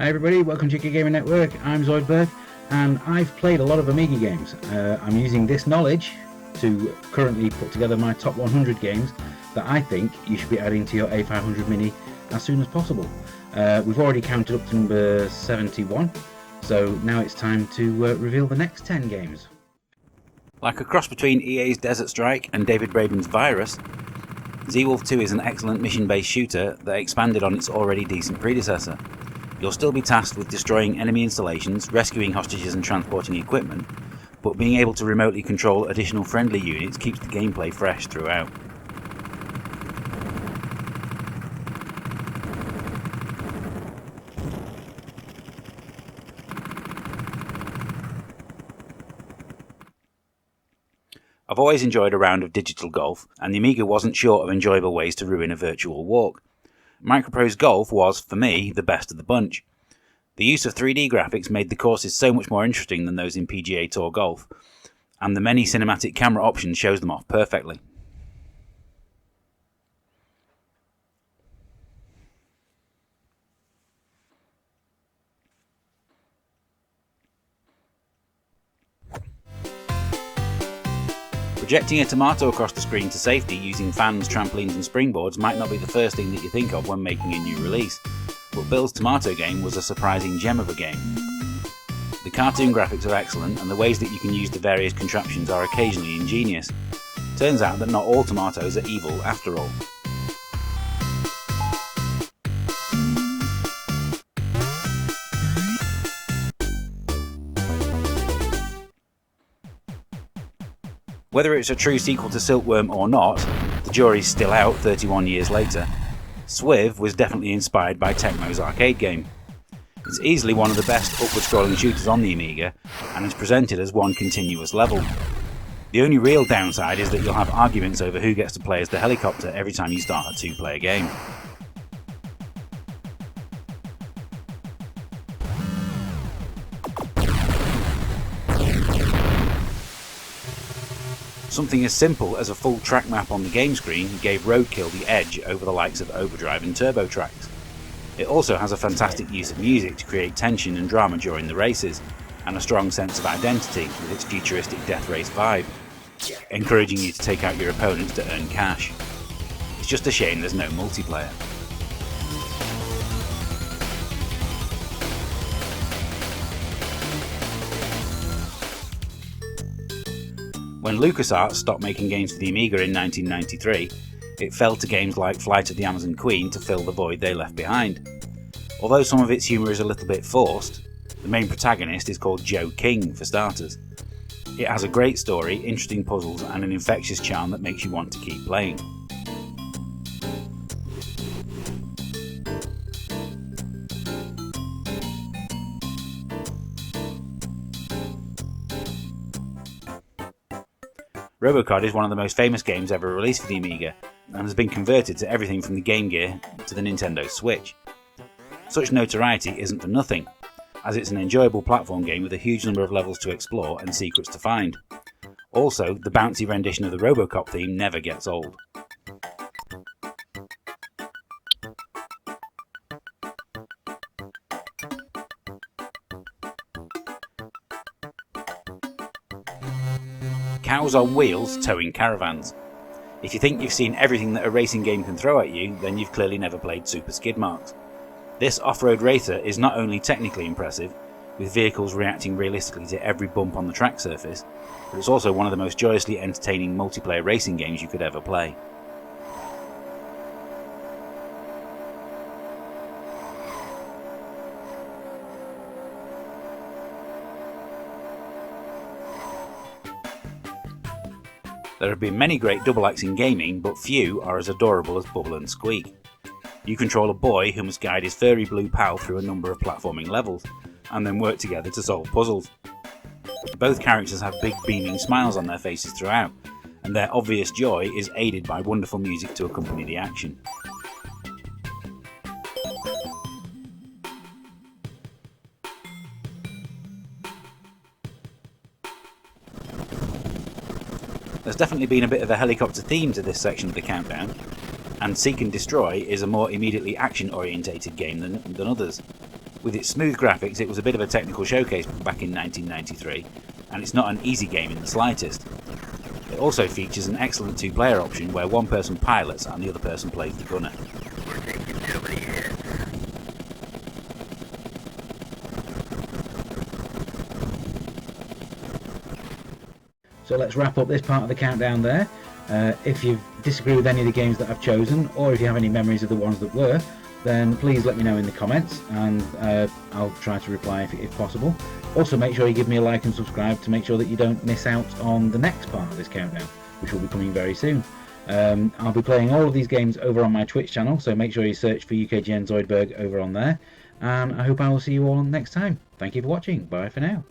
Hi everybody, welcome to Retrogaming Network. I'm Zoidberg and I've played a lot of Amiga games. I'm using this knowledge to currently put together my top 100 games that I think you should be adding to your A500 Mini as soon as possible. We've already counted up to number 71, so now it's time to reveal the next 10 games. Like a cross between EA's Desert Strike and David Braben's Virus, Z-Wolf 2 is an excellent mission-based shooter that expanded on its already decent predecessor. You'll still be tasked with destroying enemy installations, rescuing hostages and transporting equipment, but being able to remotely control additional friendly units keeps the gameplay fresh throughout. I've always enjoyed a round of digital golf, and the Amiga wasn't short of enjoyable ways to ruin a virtual walk. Microprose Golf was, for me, the best of the bunch. The use of 3D graphics made the courses so much more interesting than those in PGA Tour Golf, and the many cinematic camera options shows them off perfectly. Projecting a tomato across the screen to safety using fans, trampolines and springboards might not be the first thing that you think of when making a new release, but Bill's Tomato game was a surprising gem of a game. The cartoon graphics are excellent and the ways that you can use the various contraptions are occasionally ingenious. Turns out that not all tomatoes are evil after all. Whether it's a true sequel to Silkworm or not, the jury's still out 31 years later. Swiv was definitely inspired by Tecmo's arcade game. It's easily one of the best upward-scrolling shooters on the Amiga, and is presented as one continuous level. The only real downside is that you'll have arguments over who gets to play as the helicopter every time you start a two-player game. Something as simple as a full track map on the game screen gave Roadkill the edge over the likes of Overdrive and TurboTrax. It also has a fantastic use of music to create tension and drama during the races, and a strong sense of identity with its futuristic death race vibe, encouraging you to take out your opponents to earn cash. It's just a shame there's no multiplayer. When LucasArts stopped making games for the Amiga in 1993, it fell to games like Flight of the Amazon Queen to fill the void they left behind. Although some of its humour is a little bit forced, the main protagonist is called Joe King for starters. It has a great story, interesting puzzles and an infectious charm that makes you want to keep playing. Robocod is one of the most famous games ever released for the Amiga, and has been converted to everything from the Game Gear to the Nintendo Switch. Such notoriety isn't for nothing, as it's an enjoyable platform game with a huge number of levels to explore and secrets to find. Also, the bouncy rendition of the Robocop theme never gets old. Cows on wheels towing caravans. If you think you've seen everything that a racing game can throw at you, then you've clearly never played Super Skid Marks. This off-road racer is not only technically impressive, with vehicles reacting realistically to every bump on the track surface, but it's also one of the most joyously entertaining multiplayer racing games you could ever play. There have been many great double acts in gaming, but few are as adorable as Bubble and Squeak. You control a boy who must guide his furry blue pal through a number of platforming levels, and then work together to solve puzzles. Both characters have big beaming smiles on their faces throughout, and their obvious joy is aided by wonderful music to accompany the action. There's definitely been a bit of a helicopter theme to this section of the countdown, and Seek and Destroy is a more immediately action-orientated game than others. With its smooth graphics, it was a bit of a technical showcase back in 1993, and it's not an easy game in the slightest. It also features an excellent two-player option where one person pilots and the other person plays the gunner. So let's wrap up this part of the countdown there. If you disagree with any of the games that I've chosen, or if you have any memories of the ones that were, then please let me know in the comments, and I'll try to reply if possible. Also, make sure you give me a like and subscribe to make sure that you don't miss out on the next part of this countdown, which will be coming very soon. I'll be playing all of these games over on my Twitch channel, so make sure you search for UKGN Zoidberg over on there, and I hope I will see you all next time. Thank you for watching. Bye for now.